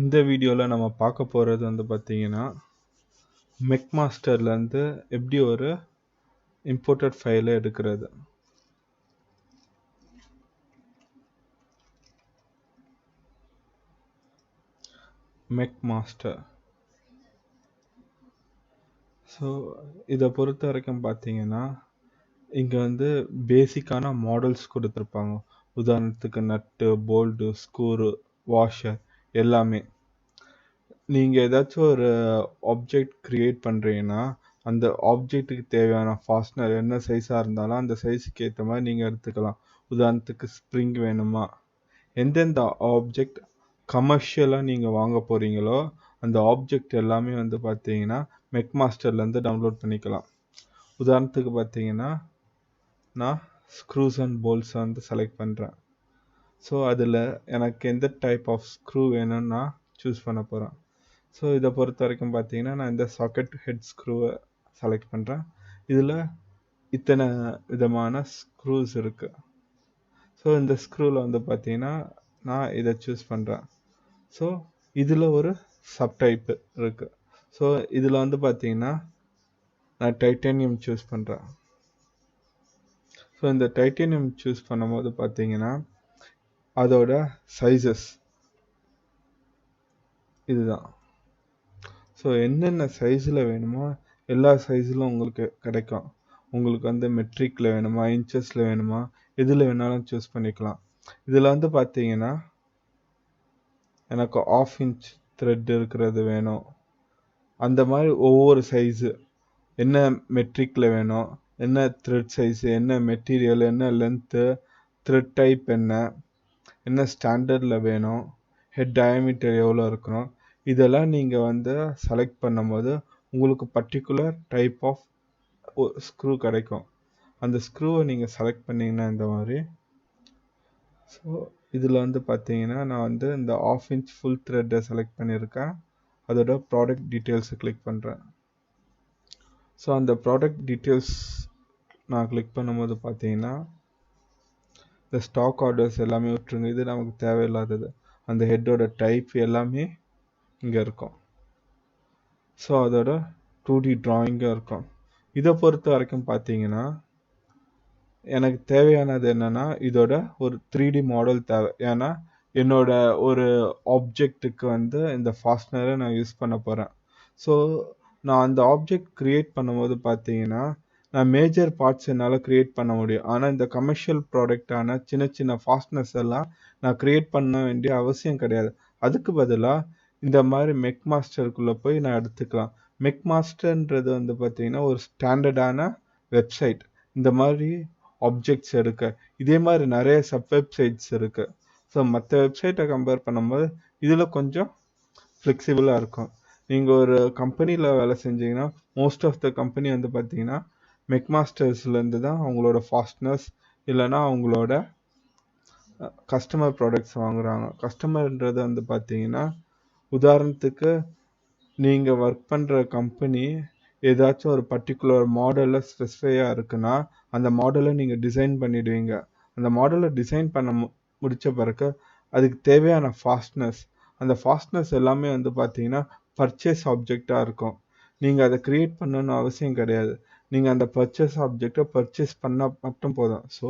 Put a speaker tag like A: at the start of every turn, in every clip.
A: இந்த வீடியோல நம்ம பார்க்க போறது வந்து பார்த்தீங்கன்னா, மெக்மாஸ்டர்லேருந்து எப்படி ஒரு இம்போர்ட்டட் ஃபைல எடுக்கிறது. மெக்மாஸ்டர். ஸோ இதை பொறுத்த வரைக்கும் பார்த்தீங்கன்னா, இங்கே வந்து பேசிக்கான மாடல்ஸ் கொடுத்துருப்பாங்க. உதாரணத்துக்கு நட்டு, போல்டு, ஸ்க்ரூ, வாஷர் எல்லாமே. நீங்கள் ஏதாச்சும் ஒரு ஆப்ஜெக்ட் க்ரியேட் பண்ணுறீங்கன்னா, அந்த ஆப்ஜெக்ட்டுக்கு தேவையான ஃபாஸ்ட்னர் என்ன சைஸாக இருந்தாலும் அந்த சைஸுக்கு ஏற்ற மாதிரி நீங்கள் எடுத்துக்கலாம். உதாரணத்துக்கு ஸ்ப்ரிங் வேணுமா, எந்தெந்த ஆப்ஜெக்ட் கமர்ஷியலாக நீங்கள் வாங்க போகிறீங்களோ அந்த ஆப்ஜெக்ட் எல்லாமே வந்து பார்த்தீங்கன்னா மெக்மாஸ்டர்லேருந்து டவுன்லோட் பண்ணிக்கலாம். உதாரணத்துக்கு பார்த்தீங்கன்னா நான் ஸ்க்ரூஸ் அண்ட் போல்ட்ஸை வந்து செலக்ட் பண்ணுறேன். ஸோ அதில் எனக்கு எந்த டைப் ஆஃப் ஸ்க்ரூ வேணும்னு நான் சூஸ் பண்ண போகிறேன். ஸோ இதை பொறுத்த வரைக்கும் பார்த்தீங்கன்னா நான் இந்த சாக்கெட் ஹெட் ஸ்க்ரூவை செலக்ட் பண்ணுறேன். இதில் இத்தனை விதமான ஸ்க்ரூஸ் இருக்குது. ஸோ இந்த ஸ்க்ரூவில் வந்து பார்த்தீங்கன்னா நான் இதை சூஸ் பண்ணுறேன். ஸோ இதில் ஒரு சப்டைப் இருக்குது. ஸோ இதில் வந்து பார்த்தீங்கன்னா நான் டைட்டானியம் சூஸ் பண்ணுறேன். ஸோ இந்த டைட்டானியம் சூஸ் பண்ணும்போது பார்த்தீங்கன்னா அதோட சைஸஸ் இதுதான். ஸோ என்னென்ன சைஸில் வேணுமோ எல்லா சைஸிலும் உங்களுக்கு கிடைக்கும். உங்களுக்கு வந்து மெட்ரிக்கில் வேணுமா, இன்ச்சஸில் வேணுமா, எதில் வேணாலும் சூஸ் பண்ணிக்கலாம். இதில் வந்து பார்த்தீங்கன்னா எனக்கு 1/2 இன்ச் த்ரெட் இருக்கிறது வேணும். அந்த மாதிரி ஒவ்வொரு சைஸு என்ன மெட்ரிக்கில் வேணும், என்ன த்ரெட் சைஸு, என்ன மெட்டீரியல், என்ன லென்த்து, த்ரெட் டைப் என்ன ஸ்டாண்டர்டில் வேணும், ஹெட் டயாமீட்டர் எவ்வளோ இருக்கணும், இதெல்லாம் நீங்கள் வந்து செலக்ட் பண்ணும்போது உங்களுக்கு பர்டிகுலர் டைப் ஆஃப் ஸ்க்ரூ கிடைக்கும். அந்த ஸ்க்ரூவை நீங்கள் செலக்ட் பண்ணிங்கன்னா இந்த மாதிரி. ஸோ இதில் வந்து பார்த்தீங்கன்னா நான் வந்து இந்த 1/2 இன்ச் ஃபுல் த்ரெட்டை செலக்ட் பண்ணியிருக்கேன். அதோட ப்ராடக்ட் டீட்டெயில்ஸை கிளிக் பண்ணுறேன். ஸோ அந்த ப்ராடக்ட் டீட்டெயில்ஸ் நான் கிளிக் பண்ணும்போது பார்த்தீங்கன்னா இந்த ஸ்டாக் ஆர்டர்ஸ் எல்லாமே விட்டுருங்க, இது நமக்கு தேவையில்லாதது. அந்த ஹெட்டோட டைப் எல்லாமே இங்கே இருக்கும். ஸோ அதோட 2D டிராயிங்காக இருக்கும். இதை பொறுத்த வரைக்கும் பார்த்தீங்கன்னா எனக்கு தேவையானது என்னென்னா இதோட ஒரு 3D மாடல் தேவை. ஏன்னா என்னோட ஒரு ஆப்ஜெக்ட்டுக்கு வந்து இந்த ஃபாஸ்ட்னரை நான் யூஸ் பண்ண போகிறேன். ஸோ நான் அந்த ஆப்ஜெக்ட் க்ரியேட் பண்ணும்போது பார்த்தீங்கன்னா நான் மேஜர் பார்ட்ஸ் என்னால் க்ரியேட் பண்ண முடியும். ஆனால் இந்த கமர்ஷியல் ப்ராடக்டான சின்ன சின்ன ஃபாஸ்ட்னஸ் எல்லாம் நான் க்ரியேட் பண்ண வேண்டிய அவசியம் கிடையாது. அதுக்கு பதிலாக இந்த மாதிரி மெக்மாஸ்டருக்குள்ளே போய் நான் எடுத்துக்கலாம். மெக்மாஸ்டர்ன்றது வந்து பார்த்தீங்கன்னா ஒரு ஸ்டாண்டர்டான வெப்சைட். இந்த மாதிரி ஆப்ஜெக்ட்ஸ் எடுக்க இதே மாதிரி நிறைய சப் வெப்சைட்ஸ் இருக்குது. ஸோ மற்ற வெப்சைட்டை கம்பேர் பண்ணும்போது இதில் கொஞ்சம் ஃப்ளெக்சிபிளாக இருக்கும். நீங்கள் ஒரு கம்பெனியில் வேலை செஞ்சீங்கன்னா மோஸ்ட் ஆஃப் த கம்பெனி வந்து பார்த்தீங்கன்னா மெக்மாஸ்டர்ஸ்லேருந்து தான் அவங்களோட ஃபாஸ்ட்னஸ் இல்லைன்னா அவங்களோட கஸ்டமர் ப்ராடக்ட்ஸ் வாங்குகிறாங்க. கஸ்டமர்ன்றது வந்து பார்த்தீங்கன்னா உதாரணத்துக்கு நீங்கள் ஒர்க் பண்ணுற கம்பெனி ஏதாச்சும் ஒரு பர்டிகுலர் மாடலில் ஸ்பெசிஃபையாக இருக்குன்னா அந்த மாடலை நீங்கள் டிசைன் பண்ணிவிடுவீங்க. அந்த மாடலை டிசைன் பண்ண முடித்த பிறகு அதுக்கு தேவையான ஃபாஸ்ட்னஸ், அந்த ஃபாஸ்ட்னஸ் எல்லாமே வந்து பார்த்தீங்கன்னா பர்ச்சேஸ் ஆப்ஜெக்டாக இருக்கும். நீங்கள் அதை க்ரியேட் பண்ணணும்னு அவசியம் கிடையாது. நீங்கள் அந்த பர்ச்சேஸ் ஆப்ஜெக்டை பர்ச்சேஸ் பண்ணால் மட்டும் போதும். ஸோ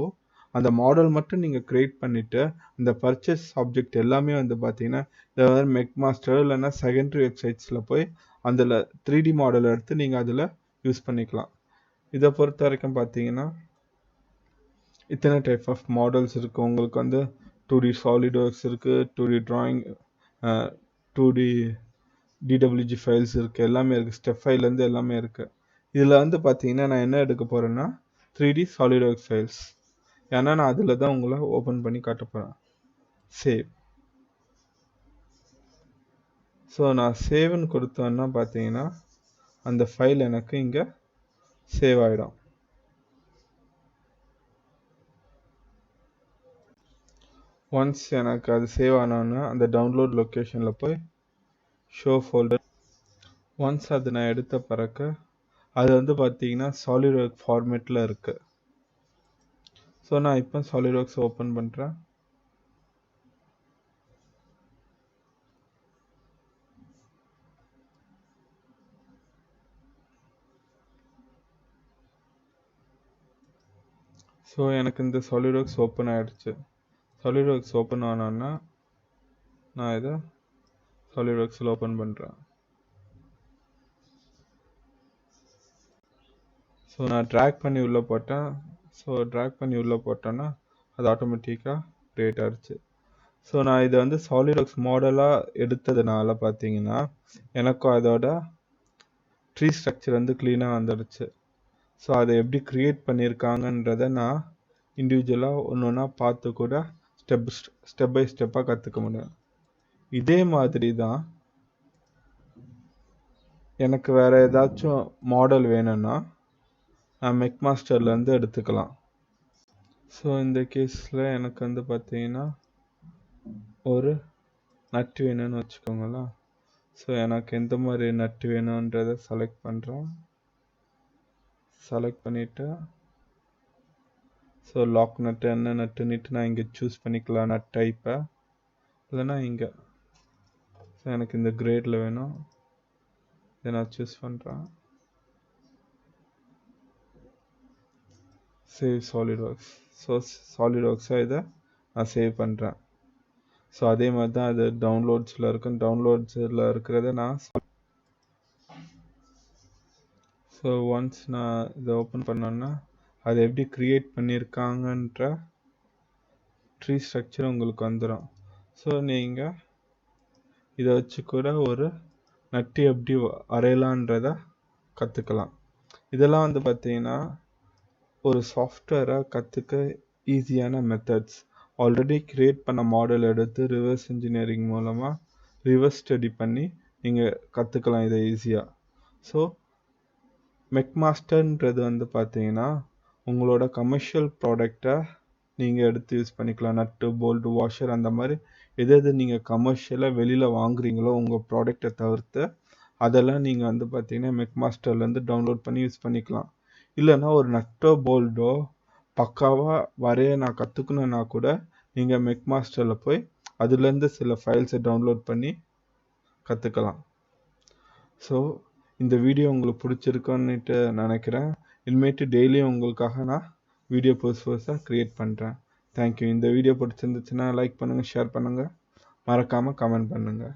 A: அந்த மாடல் மட்டும் நீங்கள் க்ரியேட் பண்ணிவிட்டு இந்த பர்ச்சேஸ் ஆப்ஜெக்ட் எல்லாமே வந்து பார்த்தீங்கன்னா இந்த மாதிரி மெக்மாஸ்டர் இல்லைன்னா செகண்டரி வெப்சைட்ஸில் போய் அதில் 3D மாடல் எடுத்து நீங்கள் அதில் யூஸ் பண்ணிக்கலாம். இதை பொறுத்த வரைக்கும் பார்த்தீங்கன்னா இத்தனை டைப் ஆஃப் மாடல்ஸ் இருக்குது. உங்களுக்கு வந்து 2D SolidWorks இருக்குது, 2D drawing, 2D DWG files இருக்குது, எல்லாமே இருக்குது. ஸ்டெப் ஃபைல்லேருந்து எல்லாமே இருக்குது. இதில் வந்து பார்த்தீங்கன்னா நான் என்ன எடுக்க போகிறேன்னா 3D SolidWorks ஃபைல்ஸ். ஏன்னா நான் அதில் தான் உங்களை ஓப்பன் பண்ணி காட்ட போகிறேன். சேவ். ஸோ நான் சேவ்னு கொடுத்தோன்னா பார்த்தீங்கன்னா அந்த ஃபைல் எனக்கு இங்கே சேவ் ஆகிடும். ஒன்ஸ் எனக்கு அது சேவ் ஆனோன்னா அந்த டவுன்லோட் லொக்கேஷனில் போய் ஷோ ஃபோல்டர். ஒன்ஸ் அது நான் எடுத்த பிறகு அது வந்து பார்த்தீங்கன்னா SolidWorks ஃபார்மேட்டில் இருக்குது. ஸோ நான் இப்போ SolidWorks ஓப்பன் பண்ணுறேன். ஸோ எனக்கு இந்த SolidWorks ஓப்பன் ஆகிடுச்சு. SolidWorks ஓப்பன் ஆனோன்னா நான் இதை SolidWorksல் ஓப்பன் பண்ணுறேன். ஸோ நான் ட்ராக் பண்ணி உள்ளே போட்டேன். ஸோ ட்ராக் பண்ணி உள்ளே போட்டேன்னா அது ஆட்டோமேட்டிக்காக க்ரியேட் ஆகிடுச்சு. ஸோ நான் இதை வந்து SolidWorks மாடலாக எடுத்ததுனால பார்த்தீங்கன்னா எனக்கும் அதோட ட்ரீ ஸ்ட்ரக்சர் வந்து க்ளீனாக வந்துடுச்சு. ஸோ அதை எப்படி க்ரியேட் பண்ணியிருக்காங்கன்றதை நான் இண்டிவிஜுவலாக ஒன்று ஒன்றா பார்த்து கூட ஸ்டெப் பை ஸ்டெப்பாக கற்றுக்க முடியும். இதே மாதிரி தான் எனக்கு வேறு ஏதாச்சும் மாடல் வேணும்னா நான் மெக்மாஸ்டர்லேருந்து எடுத்துக்கலாம். ஸோ இந்த கேஸில் எனக்கு வந்து பார்த்தீங்கன்னா ஒரு நட்டு வேணும்னு வச்சுக்கோங்களேன். ஸோ எனக்கு எந்த மாதிரி நட்டு வேணுன்றதை செலக்ட் பண்ணுறேன். செலக்ட் பண்ணிவிட்டு ஸோ லாக் நட்டு என்ன நட்டுன்னுட்டு நான் இங்கே சூஸ் பண்ணிக்கலாம் நட் டைப்பை. இல்லைனா இங்கே ஸோ எனக்கு இந்த கிரேடில் வேணும், இதை நான் சூஸ் பண்ணுறேன். Save SolidWorks. ஸோ SolidWorksஸாக இதை நான் சேவ் பண்ணுறேன். ஸோ அதே மாதிரி தான் அது டவுன்லோட்ஸில் இருக்கும். டவுன்லோட்ஸில் இருக்கிறத நான் ஸோ ஒன்ஸ் நான் இதை ஓப்பன் பண்ணோன்னா அதை எப்படி க்ரியேட் பண்ணியிருக்காங்கன்ற ட்ரீ ஸ்ட்ரக்சர் உங்களுக்கு வந்துடும். ஸோ நீங்கள் இதை வச்சு கூட ஒரு நட்டு எப்படி வரையலான்றதை கற்றுக்கலாம். இதெல்லாம் வந்து பார்த்தீங்கன்னா ஒரு சாஃப்ட்வேரை கற்றுக்க ஈஸியான மெத்தட்ஸ். ஆல்ரெடி க்ரியேட் பண்ண மாடல் எடுத்து ரிவர்ஸ் இன்ஜினியரிங் மூலமாக ரிவர்ஸ் ஸ்டடி பண்ணி நீங்கள் கற்றுக்கலாம் இதை ஈஸியாக. ஸோ மெக்மாஸ்டர்ன்றது வந்து பார்த்தீங்கன்னா உங்களோட கமர்ஷியல் ப்ராடக்டை நீங்கள் எடுத்து யூஸ் பண்ணிக்கலாம். நட்டு, போல்ட், வாஷர் அந்த மாதிரி எது நீங்கள் கமர்ஷியலாக வெளியில் வாங்குறீங்களோ உங்கள் ப்ராடக்டை தவிர்த்து அதெல்லாம் நீங்கள் வந்து பார்த்தீங்கன்னா மெக்மாஸ்டர்லேருந்து டவுன்லோட் பண்ணி யூஸ் பண்ணிக்கலாம். இல்லைன்னா ஒரு நட்டோ போல்டோ பக்காவாக வரைய நான் கற்றுக்கணுன்னா கூட நீங்கள் மெக்மாஸ்டரில் போய் அதுலேருந்து சில ஃபைல்ஸை டவுன்லோட் பண்ணி கற்றுக்கலாம். ஸோ இந்த வீடியோ உங்களுக்கு பிடிச்சிருக்குன்னுட்டு நினைக்கிறேன். இனிமேட்டு டெய்லியும் உங்களுக்காக நான் வீடியோ புதுசாக க்ரியேட் பண்ணுறேன். தேங்க்யூ. இந்த வீடியோ பிடிச்சிருந்துச்சுன்னா லைக் பண்ணுங்கள், ஷேர் பண்ணுங்கள், மறக்காமல் கமெண்ட் பண்ணுங்கள்.